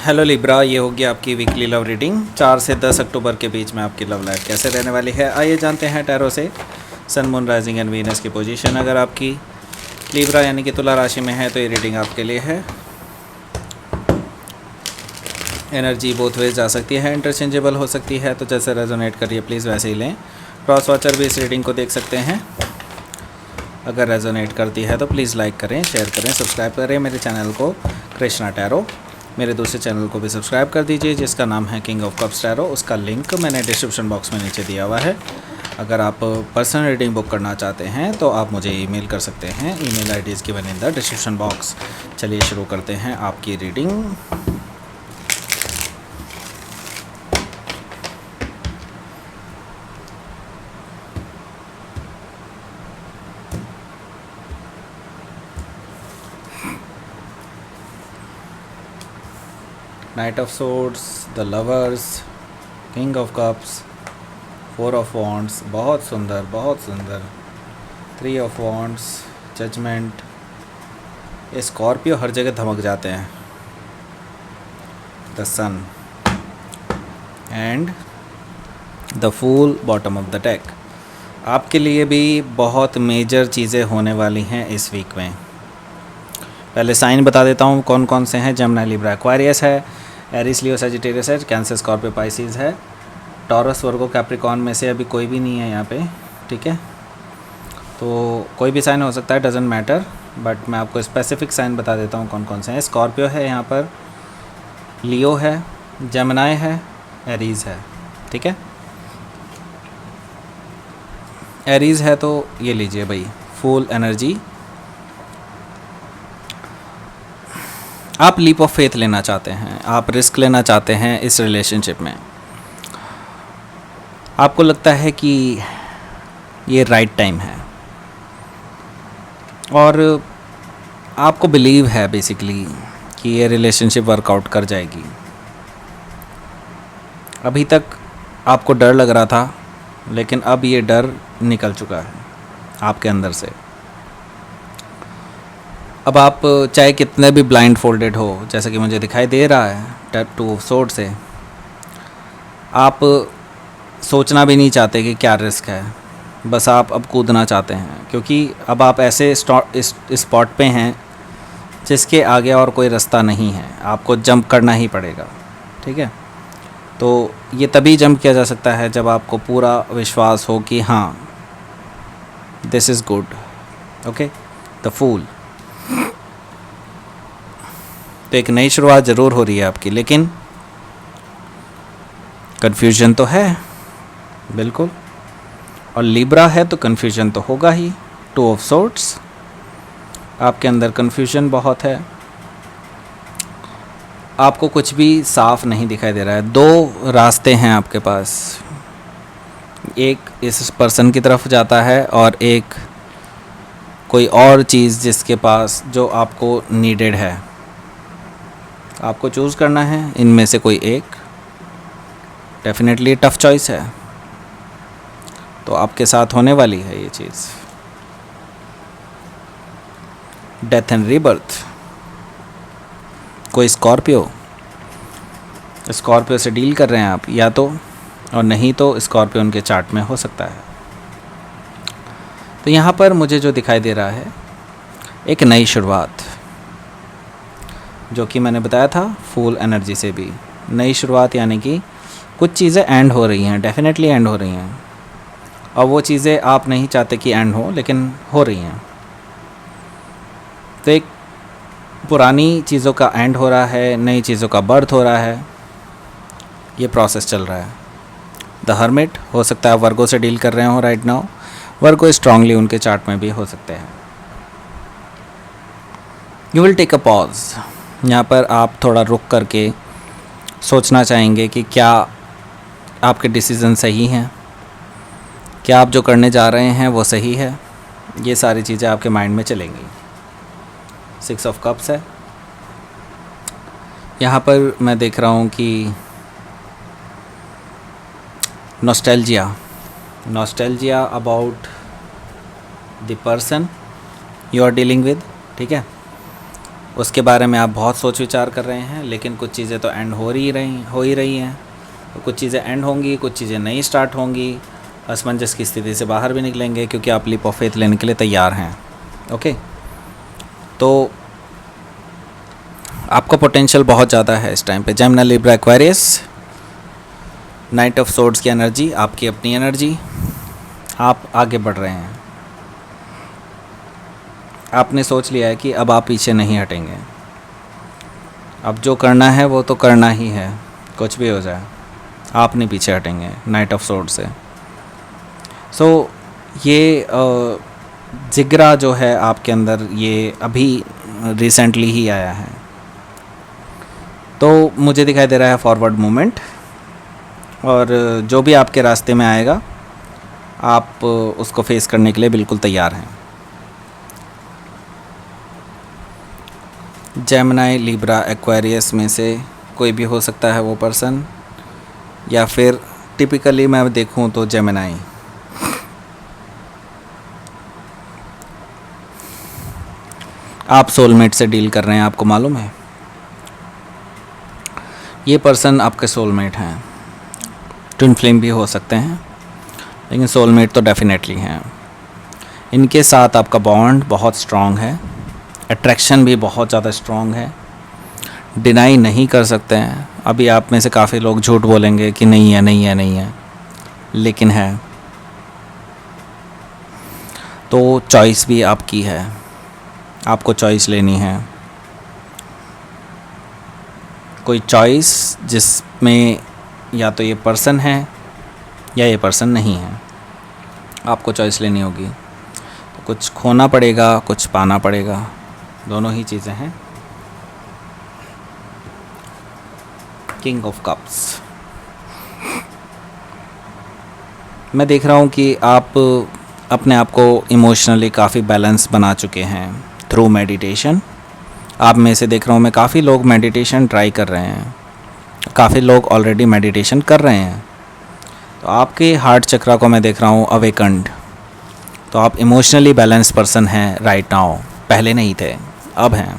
Hello Libra, ये होगी आपकी वीकली लव रीडिंग 4 से 10 अक्टूबर के बीच में आपकी लव लाइफ कैसे रहने वाली है। आइए जानते हैं टैरो से सन, मून, राइजिंग एंड वीनस की पोजीशन। अगर आपकी लिब्रा यानी कि तुला राशि में है तो ये रीडिंग आपके लिए है। एनर्जी बोथ वेज जा सकती है, इंटरचेंजेबल हो सकती है, तो जैसे रेजोनेट करिए प्लीज़ वैसे ही लें। क्रॉस वॉचर भी इस रीडिंग को देख सकते हैं। अगर रेजोनेट करती है तो प्लीज़ लाइक करें, शेयर करें, सब्सक्राइब करें मेरे चैनल को कृष्णा टैरो। मेरे दूसरे चैनल को भी सब्सक्राइब कर दीजिए जिसका नाम है किंग ऑफ कप्स टैरो। उसका लिंक मैंने डिस्क्रिप्शन बॉक्स में नीचे दिया हुआ है। अगर आप पर्सनल रीडिंग बुक करना चाहते हैं तो आप मुझे ईमेल कर सकते हैं। Email ID is given in the description box. चलिए शुरू करते हैं आपकी reading. Knight of swords, the lovers, king of cups, 4 of wands, बहुत सुंदर बहुत सुंदर, 3 ऑफ वॉन्ड्स, जजमेंट। ये स्कॉर्पियो हर जगह धमक जाते हैं। The sun and the fool bottom of the deck. आपके लिए भी बहुत मेजर चीज़ें होने वाली हैं इस वीक में। पहले साइन बता देता हूँ कौन कौन से हैं। जेमिनी, लिब्रा, एक्वारियस है, एरिस, लियो, सजिटेरियस है, कैंसर, स्कॉर्पियो, पाइसिस है, टॉरस, वर्गो, कैप्रिकॉर्न में से अभी कोई भी नहीं है यहाँ पे। ठीक है, तो कोई भी साइन हो सकता है, डजेंट मैटर, बट मैं आपको स्पेसिफिक साइन बता देता हूँ कौन कौन से हैं। स्कॉर्पियो है यहाँ पर, लियो है, जेमिनी है, एरीज़ है। ठीक है, एरीज़ है तो ये लीजिए भाई, फुल एनर्जी। आप लीप ऑफ फेथ लेना चाहते हैं, आप रिस्क लेना चाहते हैं इस रिलेशनशिप में। आपको लगता है कि ये राइट टाइम है और आपको बिलीव है बेसिकली कि ये रिलेशनशिप वर्कआउट कर जाएगी। अभी तक आपको डर लग रहा था लेकिन अब ये डर निकल चुका है आपके अंदर से। अब आप चाहे कितने भी ब्लाइंड फोल्डेड हो, जैसा कि मुझे दिखाई दे रहा है 2 ऑफ सोर्ड से, आप सोचना भी नहीं चाहते कि क्या रिस्क है, बस आप अब कूदना चाहते हैं क्योंकि अब आप ऐसे इस स्पॉट पे हैं जिसके आगे और कोई रास्ता नहीं है, आपको जंप करना ही पड़ेगा। ठीक है, तो ये तभी जंप किया जा सकता है जब आपको पूरा विश्वास हो कि हाँ this is good. Okay, the fool. तो एक नई शुरुआत ज़रूर हो रही है आपकी, लेकिन कन्फ्यूजन तो है बिल्कुल, और लिब्रा है तो कन्फ्यूजन तो होगा ही। 2 ऑफ सोर्ड्स, आपके अंदर कन्फ्यूजन बहुत है, आपको कुछ भी साफ नहीं दिखाई दे रहा है। 2 रास्ते हैं आपके पास, एक इस पर्सन की तरफ जाता है और एक कोई और चीज़ जिसके पास जो आपको नीडेड है। आपको चूज़ करना है इनमें से कोई एक। डेफिनेटली टफ चॉइस है, तो आपके साथ होने वाली है ये चीज़। डेथ एंड रीबर्थ, कोई स्कॉर्पियो से डील कर रहे हैं आप या तो, और नहीं तो स्कॉर्पियो उनके चार्ट में हो सकता है। तो यहाँ पर मुझे जो दिखाई दे रहा है एक नई शुरुआत, जो कि मैंने बताया था फुल एनर्जी से भी नई शुरुआत, यानी कि कुछ चीज़ें एंड हो रही हैं, डेफिनेटली एंड हो रही हैं, और वो चीज़ें आप नहीं चाहते कि एंड हो लेकिन हो रही हैं। तो एक पुरानी चीज़ों का एंड हो रहा है, नई चीज़ों का बर्थ हो रहा है, ये प्रोसेस चल रहा है। द हर्मिट, हो सकता है वर्गो से डील कर रहे हो राइट नाउ, वर्गो स्ट्रांगली उनके चार्ट में भी हो सकते हैं। You will take a pause, यहाँ पर आप थोड़ा रुक करके सोचना चाहेंगे कि क्या आपके डिसीज़न सही हैं, क्या आप जो करने जा रहे हैं वो सही है। ये सारी चीज़ें आपके माइंड में चलेंगी। 6 ऑफ कप्स है यहाँ पर, मैं देख रहा हूँ कि nostalgia about the person you are dealing with. ठीक है, उसके बारे में आप बहुत सोच विचार कर रहे हैं, लेकिन कुछ चीज़ें तो एंड हो ही रही हैं। तो कुछ चीज़ें एंड होंगी, कुछ चीज़ें नई स्टार्ट होंगी। असमंजस की स्थिति से बाहर भी निकलेंगे क्योंकि आप लीप ऑफ फेथ लेने के लिए तैयार हैं। ओके, तो आपका पोटेंशियल बहुत ज़्यादा है इस टाइम पे। Gemini, Libra, Aquarius, night of swords की एनर्जी, आपकी अपनी एनर्जी, आप आगे बढ़ रहे हैं। आपने सोच लिया है कि अब आप पीछे नहीं हटेंगे। अब जो करना है वो तो करना ही है, कुछ भी हो जाए आप नहीं पीछे हटेंगे नाइट ऑफ सोर्ड से। सो ये जिगरा जो है आपके अंदर, ये अभी रिसेंटली ही आया है। तो मुझे दिखाई दे रहा है फॉरवर्ड मूवमेंट, और जो भी आपके रास्ते में आएगा आप उसको फेस करने के लिए बिल्कुल तैयार हैं। जेमिनी, लिब्रा, एक्वेरियस में से कोई भी हो सकता है वो पर्सन, या फिर टिपिकली मैं देखूं तो जेमिनी। आप सोलमेट से डील कर रहे हैं, आपको मालूम है ये पर्सन आपके सोलमेट हैं। ट्विन फ्लेम भी हो सकते हैं, लेकिन सोलमेट तो डेफिनेटली हैं। इनके साथ आपका बॉन्ड बहुत स्ट्रॉन्ग है, अट्रैक्शन भी बहुत ज़्यादा स्ट्रॉन्ग है, डिनाई नहीं कर सकते हैं। अभी आप में से काफ़ी लोग झूठ बोलेंगे कि नहीं है नहीं है नहीं है, लेकिन है। तो चॉइस भी आपकी है, आपको चॉइस लेनी है। कोई चॉइस जिसमें या तो ये पर्सन है या ये पर्सन नहीं है, आपको चॉइस लेनी होगी। तो कुछ खोना पड़ेगा, कुछ पाना पड़ेगा, दोनों ही चीज़ें हैं। किंग ऑफ कप्स, मैं देख रहा हूँ कि आप अपने आप को इमोशनली काफ़ी बैलेंस बना चुके हैं थ्रू मेडिटेशन। आप में से देख रहा हूँ मैं काफ़ी लोग मेडिटेशन ट्राई कर रहे हैं, काफ़ी लोग ऑलरेडी मेडिटेशन कर रहे हैं। तो आपके हार्ट चक्रा को मैं देख रहा हूँ अवेकंड। तो आप इमोशनली बैलेंस पर्सन हैं राइट नाउ, पहले नहीं थे, अब हैं।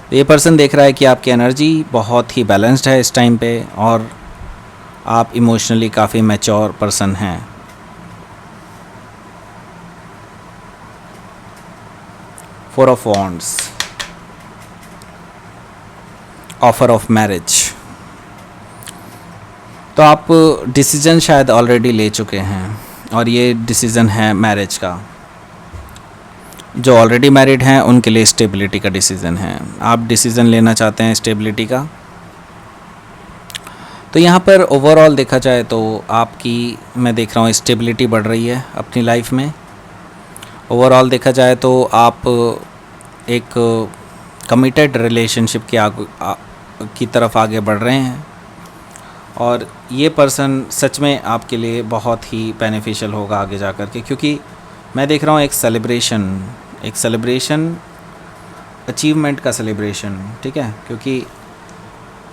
तो ये पर्सन देख रहा है कि आपकी एनर्जी बहुत ही बैलेंस्ड है इस टाइम पे, और आप इमोशनली काफ़ी मैच्योर पर्सन हैं। Four of wands, offer of marriage. तो आप डिसीजन शायद ऑलरेडी ले चुके हैं, और ये डिसीज़न है मैरिज का। जो ऑलरेडी मैरिड हैं उनके लिए स्टेबिलिटी का डिसीज़न है। आप डिसीज़न लेना चाहते हैं स्टेबिलिटी का। तो यहाँ पर ओवरऑल देखा जाए तो आपकी, मैं देख रहा हूँ स्टेबिलिटी बढ़ रही है अपनी लाइफ में। ओवरऑल देखा जाए तो आप एक कमिटेड रिलेशनशिप की तरफ आगे बढ़ रहे हैं, और ये पर्सन सच में आपके लिए बहुत ही बेनिफिशियल होगा आगे जा कर के, क्योंकि मैं देख रहा हूँ एक सेलिब्रेशन, अचीवमेंट का सेलिब्रेशन, ठीक है। क्योंकि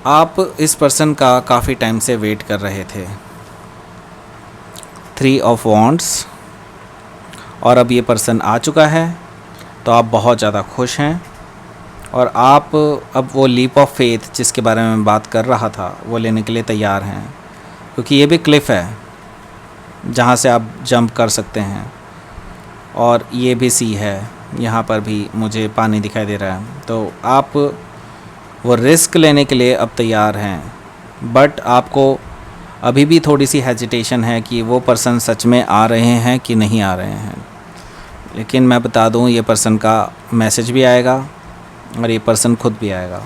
आप इस पर्सन का काफ़ी टाइम से वेट कर रहे थे। 3 ऑफ वॉन्ड्स, और अब ये पर्सन आ चुका है, तो आप बहुत ज़्यादा खुश हैं, और आप अब वो लीप ऑफ फेथ जिसके बारे में मैं बात कर रहा था वो लेने के लिए तैयार हैं। क्योंकि ये भी क्लिफ़ है जहाँ से आप जंप कर सकते हैं, और ये भी सी है, यहाँ पर भी मुझे पानी दिखाई दे रहा है। तो आप वो रिस्क लेने के लिए अब तैयार हैं, बट आपको अभी भी थोड़ी सी हेजिटेशन है कि वो पर्सन सच में आ रहे हैं कि नहीं आ रहे हैं। लेकिन मैं बता दूं, ये पर्सन का मैसेज भी आएगा और ये पर्सन खुद भी आएगा।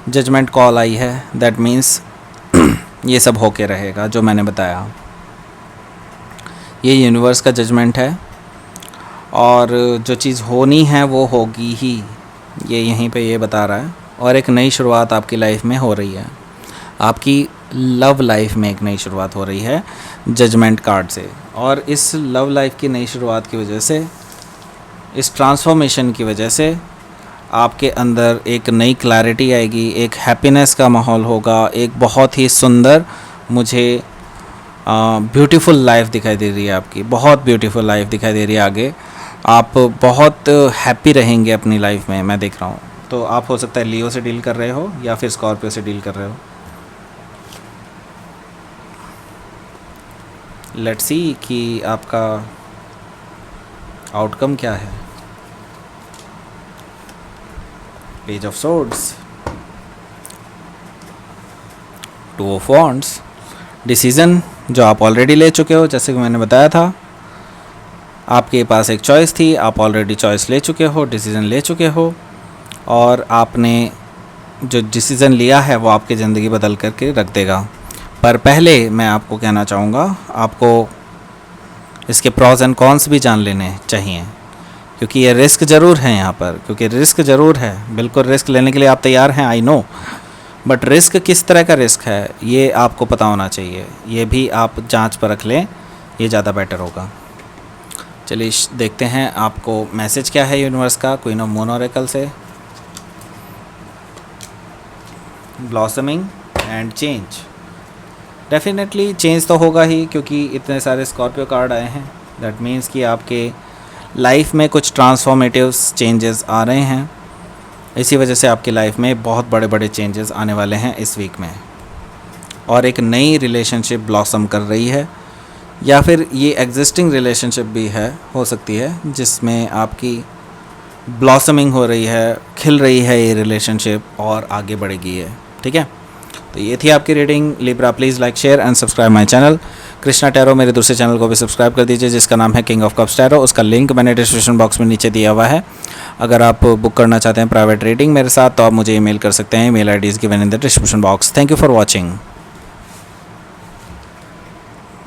जजमेंट कॉल आई है, दैट मीन्स ये सब होके रहेगा जो मैंने बताया। ये यूनिवर्स का जजमेंट है, और जो चीज़ होनी है वो होगी ही, ये यहीं पे ये बता रहा है। और एक नई शुरुआत आपकी लाइफ में हो रही है, आपकी लव लाइफ में एक नई शुरुआत हो रही है जजमेंट कार्ड से। और इस लव लाइफ की नई शुरुआत की वजह से, इस ट्रांसफॉर्मेशन की वजह से आपके अंदर एक नई क्लैरिटी आएगी, एक हैप्पीनेस का माहौल होगा, एक बहुत ही सुंदर, मुझे ब्यूटीफुल लाइफ दिखाई दे रही है आपकी, बहुत ब्यूटीफुल लाइफ दिखाई दे रही है आगे। आप बहुत हैप्पी रहेंगे अपनी लाइफ में, मैं देख रहा हूँ। तो आप हो सकता है लियो से डील कर रहे हो या फिर स्कॉर्पियो से डील कर रहे हो। लेट्स सी कि आपका आउटकम क्या है। Page of swords, two of wands, decision जो आप ऑलरेडी ले चुके हो, जैसे कि मैंने बताया था। आपके पास एक चॉइस थी, आप ऑलरेडी चॉइस ले चुके हो, डिसीज़न ले चुके हो, और आपने जो डिसीज़न लिया है वो आपकी ज़िंदगी बदल करके रख देगा। पर पहले मैं आपको कहना चाहूँगा, आपको इसके प्रॉज एंड कॉन्स भी जान लेने चाहिए, क्योंकि ये रिस्क ज़रूर है यहाँ पर, क्योंकि रिस्क ज़रूर है, बिल्कुल रिस्क लेने के लिए आप तैयार हैं, आई नो, बट रिस्क किस तरह का रिस्क है ये आपको पता होना चाहिए। ये भी आप जांच पर रख लें, ये ज़्यादा बेटर होगा। चलिए देखते हैं आपको मैसेज क्या है यूनिवर्स का क्वीन ऑफ मून ऑरेकल से। Blossoming and change, definitely change तो होगा ही, क्योंकि इतने सारे स्कॉर्पियो कार्ड आए हैं। दैट मीन्स कि आपके लाइफ में कुछ ट्रांसफॉर्मेटिव चेंजेस आ रहे हैं। इसी वजह से आपकी लाइफ में बहुत बड़े बड़े चेंजेस आने वाले हैं इस वीक में, और एक नई रिलेशनशिप ब्लॉसम कर रही है, या फिर ये एग्जिस्टिंग रिलेशनशिप भी है, हो सकती है, जिसमें आपकी ब्लॉसमिंग हो रही है, खिल रही है ये रिलेशनशिप और आगे बढ़ेगी ये। ठीक है, तो ये थी आपकी reading Libra. Please like, share and subscribe my channel Krishna tarot. मेरे दूसरे चैनल को भी सब्सक्राइब कर दीजिए, जिसका नाम है किंग ऑफ कप्स टैरो। उसका लिंक मैंने डिस्क्रिप्शन बॉक्स में नीचे दिया हुआ है। अगर आप बुक करना चाहते हैं प्राइवेट रीडिंग मेरे साथ, तो आप मुझे ईमेल कर सकते हैं। Email ID is given in the description box. Thank you for watching.